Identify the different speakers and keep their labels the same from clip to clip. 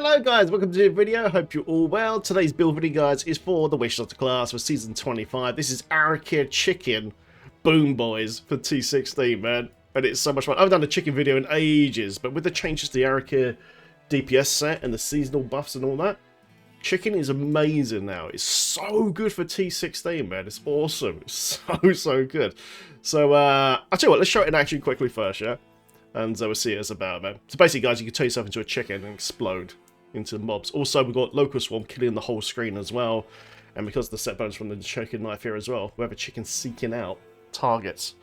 Speaker 1: Hello guys, welcome to the video. Hope you're all well. Today's build video, guys, is for the Wishlist class for season 25. This is Araka Chicken Boom Boys for T16, man. And it's so much fun. I've done a chicken video in ages, but with the changes to the Araka DPS set and the seasonal buffs and all that, chicken is amazing now. It's so good for T16, man. It's awesome. It's so good. So, I'll tell you what, let's show it in action quickly first, yeah? And we'll see what it's about, man. So basically, guys, you can turn yourself into a chicken and explode into mobs. Also, we've got Locust Swarm killing the whole screen as well. And because of the set bonus from the chicken knife here as well, we have a chicken seeking out targets.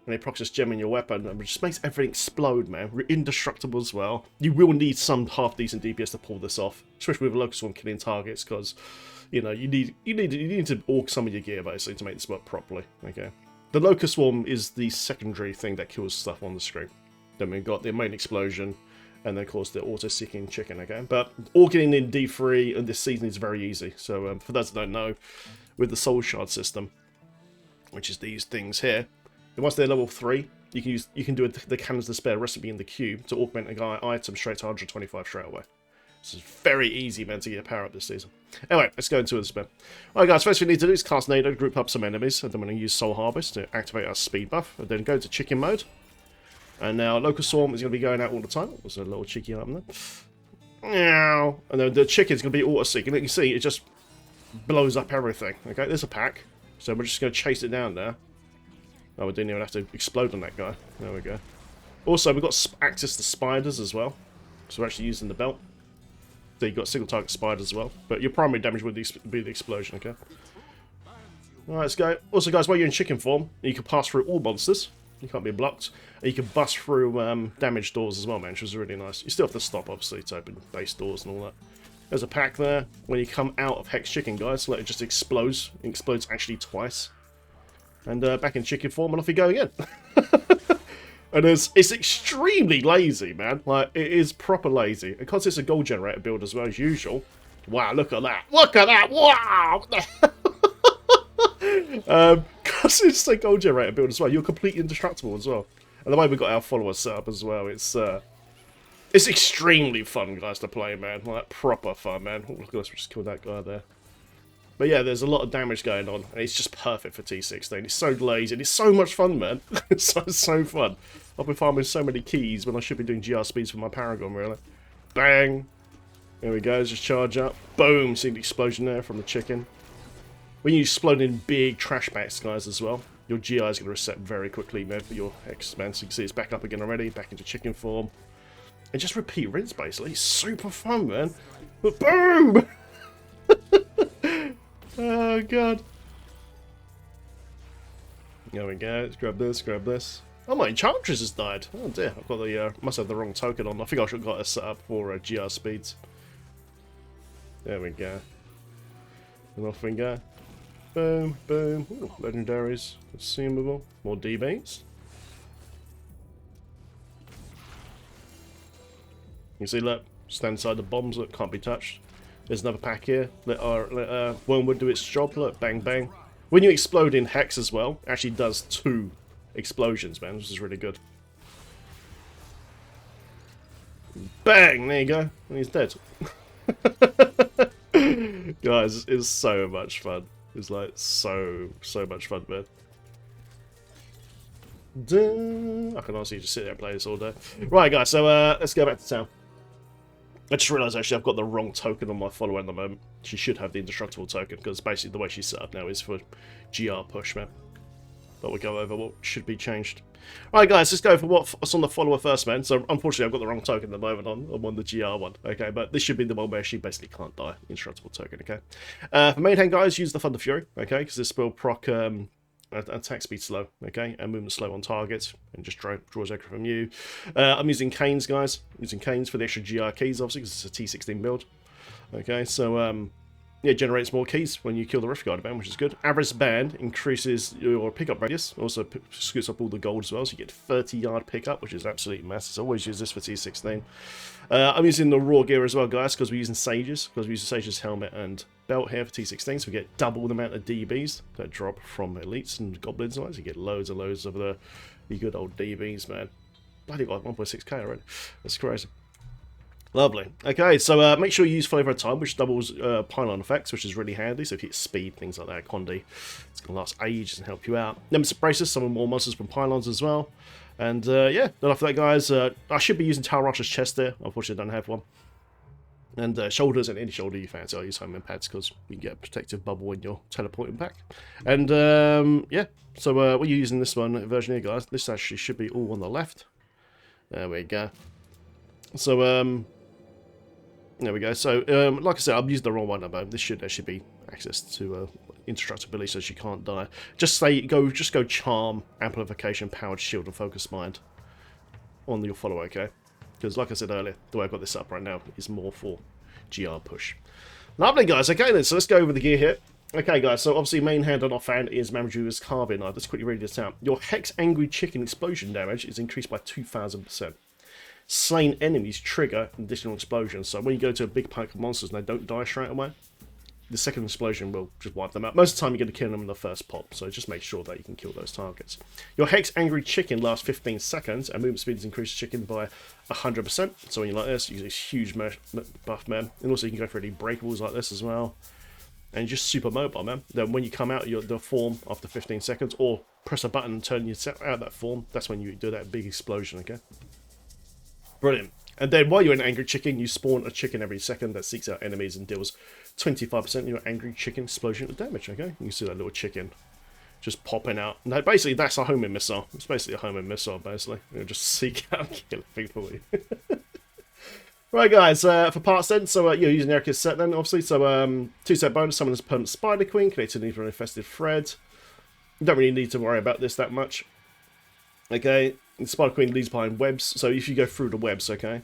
Speaker 1: And it procs this gem in your weapon, and it just makes everything explode, man. We're indestructible as well. You will need some half-decent DPS to pull this off, especially with a Locust Swarm killing targets, because, you know, you need to orc some of your gear, basically, to make this work properly, okay? The Locust Swarm is the secondary thing that kills stuff on the screen. Then we've got the main explosion, and then of course the auto-seeking chicken, okay? But all getting in D3 and this season is very easy. So for those that don't know, with the soul shard system, which is these things here, once they're level 3, you can do the cannons to spare recipe in the cube to augment a guy item straight to 125 straight away. This is very easy, man, to get a power up this season. Anyway, let's go into this, man. Alright guys, first thing we need to do is cast Nado, group up some enemies, and then we're going to use Soul Harvest to activate our speed buff, and then go to chicken mode. And now Locust Swarm is going to be going out all the time. There's a little cheeky item there. Meow. And then the chicken's going to be auto-seeking. You can see it just blows up everything. Okay, there's a pack. So we're just going to chase it down there. Oh, we didn't even have to explode on that guy. There we go. Also, we've got access to spiders as well. So we're actually using the belt. So you've got single target spiders as well. But your primary damage would be the explosion, okay? Alright, let's go. Also, guys, while you're in chicken form, you can pass through all monsters. You can't be blocked. And you can bust through damaged doors as well, man, which is really nice. You still have to stop, obviously, to open base doors and all that. There's a pack there. When you come out of Hex Chicken, guys, let it just explodes. It explodes actually twice. And back in chicken form, and off you go again. And it's extremely lazy, man. Like, it is proper lazy. And because it's a gold generator build as well as usual. Wow, look at that. Look at that. Wow. Because it's a gold generator build as well, you're completely indestructible as well. And the way we got our followers set up as well, it's extremely fun, guys, to play, man. Like, proper fun, man. Oh, look at us, we just killed that guy there. But yeah, there's a lot of damage going on, and it's just perfect for T16. It's so lazy, and it's so much fun, man. It's so fun. I've been farming so many keys when I should be doing GR speeds for my Paragon, really. Bang! There we go, just charge up. Boom! See the explosion there from the chicken. When you explode in big trash packs, guys, as well, your GI is going to reset very quickly, man, for your X-Man. So you can see it's back up again already, back into chicken form. And just repeat rinse, basically. It's super fun, man. But boom! Oh, God. There we go. Let's grab this, grab this. Oh, my Enchantress has died. Oh, dear. I've got the, must have the wrong token on. I think I should have got it set up for GR speeds. There we go. And off we go. Boom, boom. Ooh, legendaries. Consumable. More DBs. You see, look. Stand inside the bombs. Look, can't be touched. There's another pack here. Let our Wormwood do its job. Look, bang, bang. When you explode in Hex as well, it actually does 2 explosions, man. This is really good. Bang! There you go. And he's dead. Guys, it's so much fun. It's like so much fun, man. I can honestly just sit there and play this all day. Right, guys, so let's go back to town. I just realised actually I've got the wrong token on my follower at the moment. She should have the indestructible token, because basically the way she's set up now is for GR push, man. But we'll go over what should be changed. Alright guys, let's go for what's on the follower first, man. So unfortunately I've got the wrong token at the moment on the GR one. Okay, but this should be the one where she basically can't die. Indestructible token, okay. For main hand guys, use the Thunder Fury, okay, because this will proc attack speed slow, okay, and movement slow on target, and just draws aggro from you. I'm using Canes, guys. Using Canes for the extra GR keys, obviously, because it's a T16 build. Okay, so yeah, it generates more keys when you kill the Rift Guard band, which is good. Average band increases your pickup radius, also scoots up all the gold as well, so you get 30-yard pickup, which is absolutely massive. So always use this for T16. I'm using the raw gear as well, guys, because we're using Sages, Sages helmet and belt here for T16, so we get double the amount of DBs that drop from elites and goblins. So you get loads and loads of the good old DBs, man. Bloody got 1.6k already. That's crazy. Lovely. Okay, so make sure you use Flavor of Time, which doubles pylon effects, which is really handy. So if you hit speed, things like that, Quandary, it's going to last ages and help you out. Nemesis Braces, summon more monsters from pylons as well. And yeah, then after that, guys, I should be using Tal Rasha's chest there. Unfortunately, I don't have one. And shoulders, and any shoulder you fancy, I'll use home pads because you get a protective bubble when you're teleporting back. And yeah, so we're using this one version here, guys. This actually should be all on the left. There we go. So there we go. So, like I said, I've used the wrong one, but this should actually be access to indestructibility, so she can't die. Just go charm, amplification, powered shield, and focus mind on your follower, okay? Because, like I said earlier, the way I've got this up right now is more for GR push. Lovely, guys. Okay, then, so let's go over the gear here. Okay, guys, so obviously main hand and offhand is Mamaju's Carbine. Let's quickly read this out. Your Hex Angry Chicken explosion damage is increased by 2,000%. Slain enemies trigger additional explosions. So when you go to a big pack of monsters and they don't die straight away, the second explosion will just wipe them out. Most of the time you're going to kill them in the first pop, so just make sure that you can kill those targets. Your Hex Angry Chicken lasts 15 seconds, and movement speed is increased chicken by 100%. So when you like this, you use this huge buff, man. And also you can go for any breakables like this as well. And just super mobile, man. Then when you come out the form after 15 seconds, or press a button and turn yourself out of that form, that's when you do that big explosion, okay? Brilliant. And then while you're in Angry Chicken, you spawn a chicken every second that seeks out enemies and deals 25% of your Angry Chicken explosion of damage, okay? You can see that little chicken just popping out. And basically, that's a homing missile. It's basically a homing missile, basically. It'll just seek out and kill people. Right, guys, for parts then, so you're using Erica's set then, obviously. So 2-set bonus, summon this permanent Spider Queen, connected to an infested thread. You don't really need to worry about this that much. Okay, the Spider Queen leaves behind webs, so if you go through the webs, okay,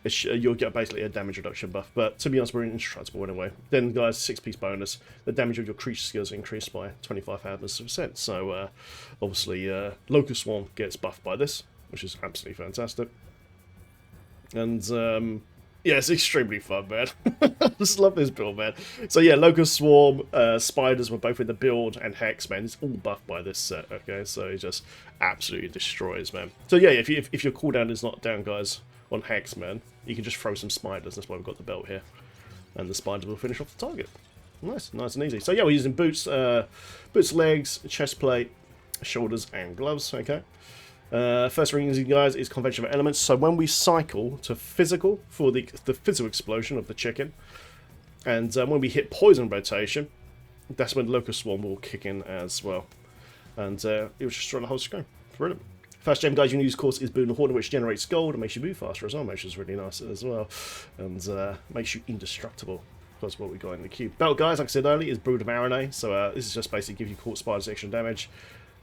Speaker 1: you'll get basically a damage reduction buff. But to be honest, we're indestructible anyway. Then, guys, 6-piece bonus. The damage of your creature skills increased by 25,000%. So, obviously, Locust Swarm gets buffed by this, which is absolutely fantastic. And, yeah, it's extremely fun, man. I just love this build, man. So, yeah, Locust Swarm, Spiders were both in the build, and Hex, man. It's all buffed by this set, okay? So, it just absolutely destroys, man. So, yeah, if your cooldown is not down, guys, on Hex, man, you can just throw some spiders. That's why we've got the belt here. And the spiders will finish off the target. Nice and easy. So, yeah, we're using boots, legs, chest plate, shoulders, and gloves, okay? First thing, guys, is conventional elements. So when we cycle to physical for the physical explosion of the chicken, and when we hit poison rotation, that's when Locust Swarm will kick in as well. And it will just destroy the whole screen. Brilliant. First gem, guys, you can use, of course, is Boon the Hornet, which generates gold and makes you move faster as well, which is really nice as well. And makes you indestructible. That's what we got in the cube. Belt, guys, like I said earlier, is Brood of Aranay. So this is just basically give you caught spiders extra damage.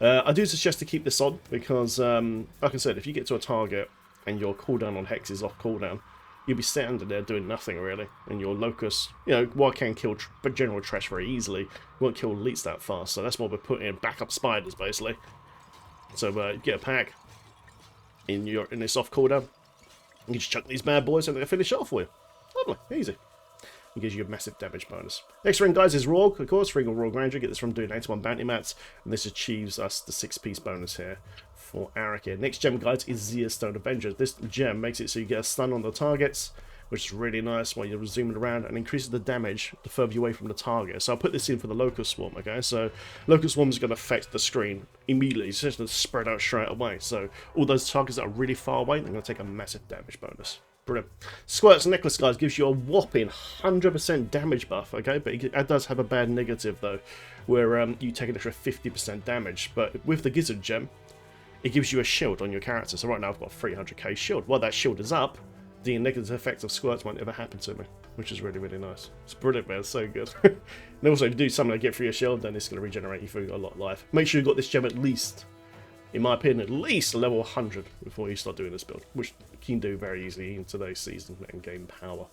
Speaker 1: I do suggest to keep this on because, like I said, if you get to a target and your cooldown on Hex is off cooldown, you'll be standing there doing nothing really. And your Locust, you know, while can kill general trash very easily, won't kill elites that fast. So that's why we're putting in backup spiders basically. So you get a pack in this off cooldown. You just chuck these bad boys and they'll finish off for you. Lovely, easy. It gives you a massive damage bonus. Next ring, guys, is Rogue, of course. Ring of Rogue Ranger. Get this from doing 81 bounty mats. And this achieves us the 6-piece bonus here for Arik here. Next gem, guys, is Zia Stone Avenger. This gem makes it so you get a stun on the targets, which is really nice while you're zooming around, and increases the damage the further you away from the target. So I'll put this in for the Locust Swarm, okay? So Locust Swarm is going to affect the screen immediately. It's just going to spread out straight away. So all those targets that are really far away, they're going to take a massive damage bonus. Brilliant. Squirt's Necklace, guys, gives you a whopping 100% damage buff, okay? But it does have a bad negative, though, where you take an extra 50% damage. But with the Gizzard Gem, it gives you a shield on your character. So right now I've got a 300k shield. While that shield is up, the negative effects of Squirts won't ever happen to me, which is really, really nice. It's brilliant, man. It's so good. And also, if you do something like get through your shield, then it's going to regenerate you for a lot of life. Make sure you've got this gem at least, in my opinion, at least level 100 before you start doing this build, which you can do very easily in today's season and gain power.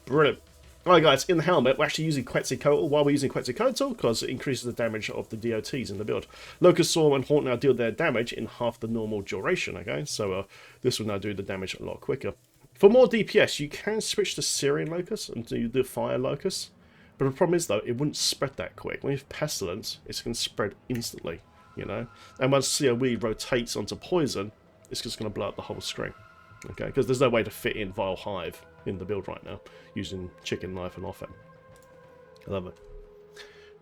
Speaker 1: Brilliant. Alright, guys, in the helmet, we're actually using Quetzalcoatl. Why we're using Quetzalcoatl? Because it increases the damage of the DOTs in the build. Locust Swarm and Haunt now deal their damage in half the normal duration, okay? So this will now do the damage a lot quicker. For more DPS, you can switch to Syrian Locust and do the Fire Locust. But the problem is, though, it wouldn't spread that quick. When you have Pestilence, it's going to spread instantly, you know? And once COE rotates onto Poison, it's just going to blow up the whole screen. Okay, because there's no way to fit in Vile Hive in the build right now using Chicken, Knife, and Offhand. I love it.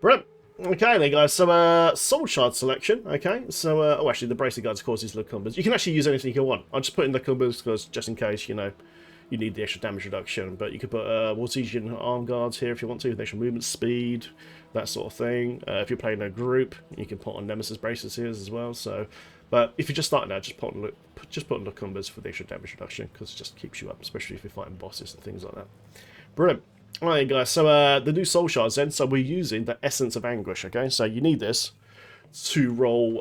Speaker 1: Brilliant. Okay then guys, so Soul Shard selection, okay, so, oh actually the Bracer Guards of course is LOCUST. You can actually use anything you want. I'll just put in LOCUST because just in case, you know, you need the extra damage reduction, but you could put Wartesian Arm Guards here if you want to, with extra movement speed, that sort of thing. If you're playing a group, you can put on Nemesis Bracers here as well, so, but if you're just starting out, just put on LOCUST for the extra damage reduction, because it just keeps you up, especially if you're fighting bosses and things like that. Brilliant. Alright guys, so the new Soul Shards then, so we're using the Essence of Anguish, okay? So you need this to roll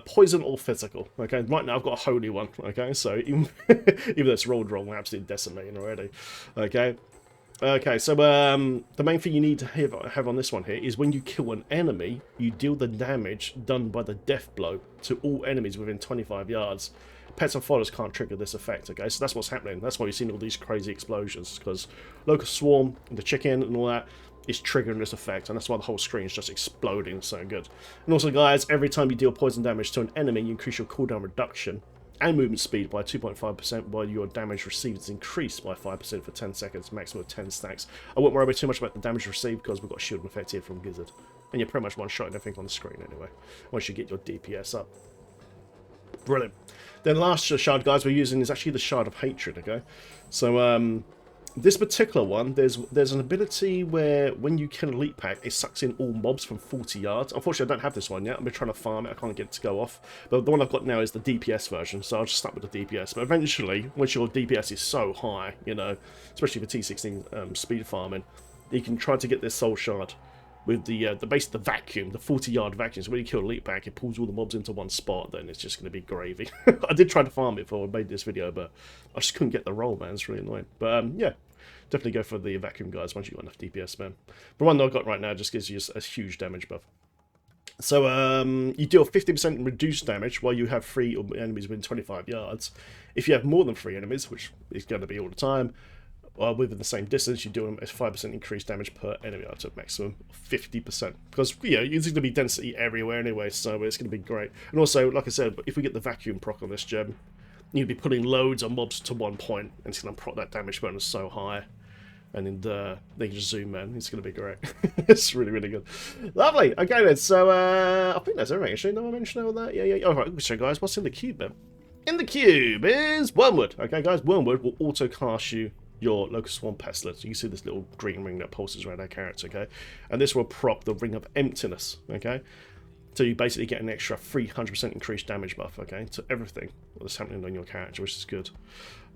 Speaker 1: poison or physical, okay? Right now I've got a holy one, okay? So even though it's rolled wrong, we're absolutely decimating already, okay? Okay, so the main thing you need to have on this one here is when you kill an enemy, you deal the damage done by the death blow to all enemies within 25 yards. Pets and followers can't trigger this effect, okay? So that's what's happening. That's why you've seen all these crazy explosions, because Locust Swarm, the chicken and all that is triggering this effect, and that's why the whole screen is just exploding so good. And also, guys, every time you deal poison damage to an enemy, you increase your cooldown reduction and movement speed by 2.5%, while your damage received is increased by 5% for 10 seconds, maximum of 10 stacks. I won't worry too much about the damage received because we've got shielding effect here from Gizzard. And you're pretty much one-shotting everything on the screen anyway, once you get your DPS up. Brilliant. Then last shard, guys, we're using is actually the Shard of Hatred, okay? So, this particular one, there's an ability where when you kill an elite pack, it sucks in all mobs from 40 yards. Unfortunately, I don't have this one yet. I've been trying to farm it. I can't get it to go off. But the one I've got now is the DPS version, so I'll just start with the DPS. But eventually, once your DPS is so high, you know, especially for T16 speed farming, you can try to get this Soul Shard with the vacuum, the 40-yard vacuum. So when you kill a elite pack, it pulls all the mobs into one spot, then it's just going to be gravy. I did try to farm it before I made this video, but I just couldn't get the roll, man. It's really annoying. But yeah, definitely go for the vacuum, guys, once you've got enough DPS, man. The one that I've got right now just gives you a huge damage buff. So you deal 50% reduced damage while you have 3 enemies within 25 yards. If you have more than 3 enemies, which is going to be all the time, within the same distance, you do a 5% increased damage per enemy up to a maximum of 50%. Because, you know, there's going to be density everywhere anyway, so it's going to be great. And also, like I said, if we get the vacuum proc on this gem, you'll be putting loads of mobs to one point, and it's going to proc that damage bonus so high. And then you can just zoom in. It's going to be great. It's really, really good. Lovely. Okay, then. So, I think that's everything, actually. No, I mentioned all that. Yeah. All right, so, guys, what's in the cube, then? In the cube is Wormwood. Okay, guys, Wormwood will auto-cast you your Locust Swarm Pestilence. You can see this little green ring that pulses around our character, okay? And this will proc the Ring of Emptiness, okay? So you basically get an extra 300% increased damage buff, okay, to everything that's happening on your character, which is good.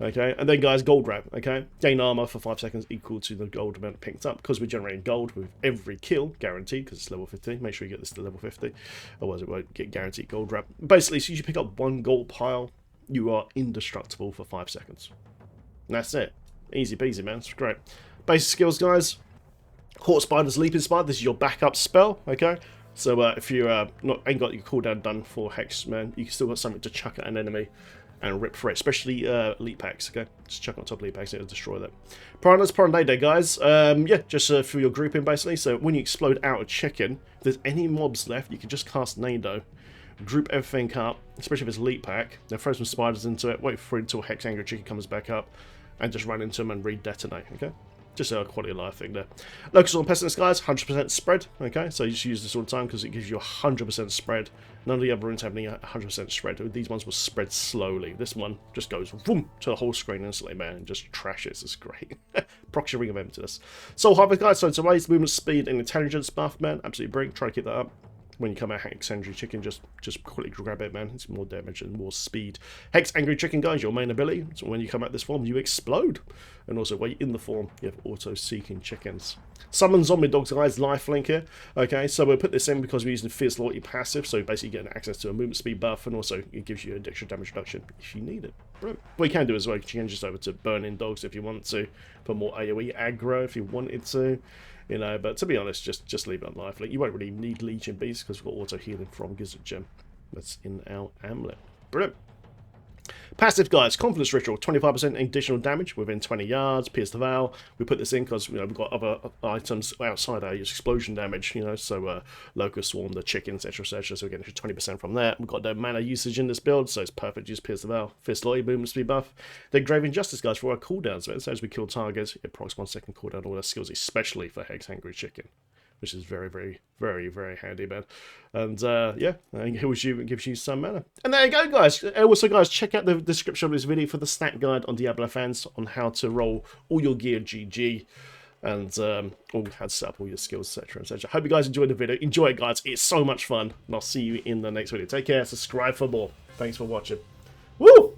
Speaker 1: Okay, and then, guys, Gold Wrap, okay? Gain armor for 5 seconds equal to the gold amount picked up. Because we're generating gold with every kill, guaranteed, because it's level 50. Make sure you get this to level 50, otherwise it won't get guaranteed Gold Wrap. Basically, so you pick up 1 gold pile, you are indestructible for 5 seconds. And that's it. Easy peasy, man. It's great. Basic skills, guys. Hawk Spider's Leaping Spider. This is your backup spell, okay? So if you ain't got your cooldown done for Hex, man, you can still got something to chuck at an enemy and rip for it, especially elite packs, okay? Just chuck on top of elite packs, it'll destroy that. Piranhas, Piranha, guys. Yeah, just for your grouping, basically. So when you explode out a chicken, if there's any mobs left, you can just cast Nado. Group everything up, especially if it's elite pack. Then throw some spiders into it, wait for it until Hex Angry Chicken comes back up, and just run into them and re-detonate, okay? Just a quality of life thing there. Locust on Pestilence, guys, 100% spread, okay? So you just use this all the time because it gives you 100% spread. None of the other runes have any 100% spread. These ones will spread slowly. This one just goes boom to the whole screen instantly, man, and just trashes. It's great. Procs your Ring of Emptiness. Soul Harvest, guys, so it's a raised movement speed and intelligence buff, man. Absolutely brilliant. Try to keep that up. When you come out Hex Angry Chicken, just quickly grab it, man. It's more damage and more speed. Hex Angry Chicken, guys, your main ability. So when you come out this form, you explode. And also, while you're in the form, you have auto-seeking chickens. Summon Zombie Dogs, guys, lifelink here. Okay, so we'll put this in because we're using Fierce Loyalty passive, so basically getting access to a movement speed buff, and also it gives you an extra damage reduction if you need it. Brilliant. What you can do as well, you can change this over to Burning Dogs if you want to, for more AoE aggro if you wanted to. You know, but to be honest, just leave it on lifelink. You won't really need Legion Beast because we've got auto healing from Gizzard Gem. That's in our amulet. Brilliant. Passive, guys, Confidence Ritual, 25% additional damage within 20 yards, pierce the veil. We put this in because, you know, we've got other items outside our explosion damage, you know, so Locust, Swarm, the chicken, etc., etc., so we're getting 20% from that. We've got no mana usage in this build, so it's perfect, use pierce the veil. Fist Loyalty, movement speed buff. Then Grave Injustice, guys, for our cooldowns, so as we kill targets, it procs 1 second cooldown all our skills, especially for Hex Hungry Chicken, which is very, very, very, very handy, man. And yeah, it gives you some mana. And there you go, guys. Also, guys, check out the description of this video for the stat guide on Diablo fans on how to roll all your gear GG and all how to set up all your skills, etc., etc. Hope you guys enjoyed the video. Enjoy it, guys. It's so much fun. And I'll see you in the next video. Take care. Subscribe for more. Thanks for watching. Woo!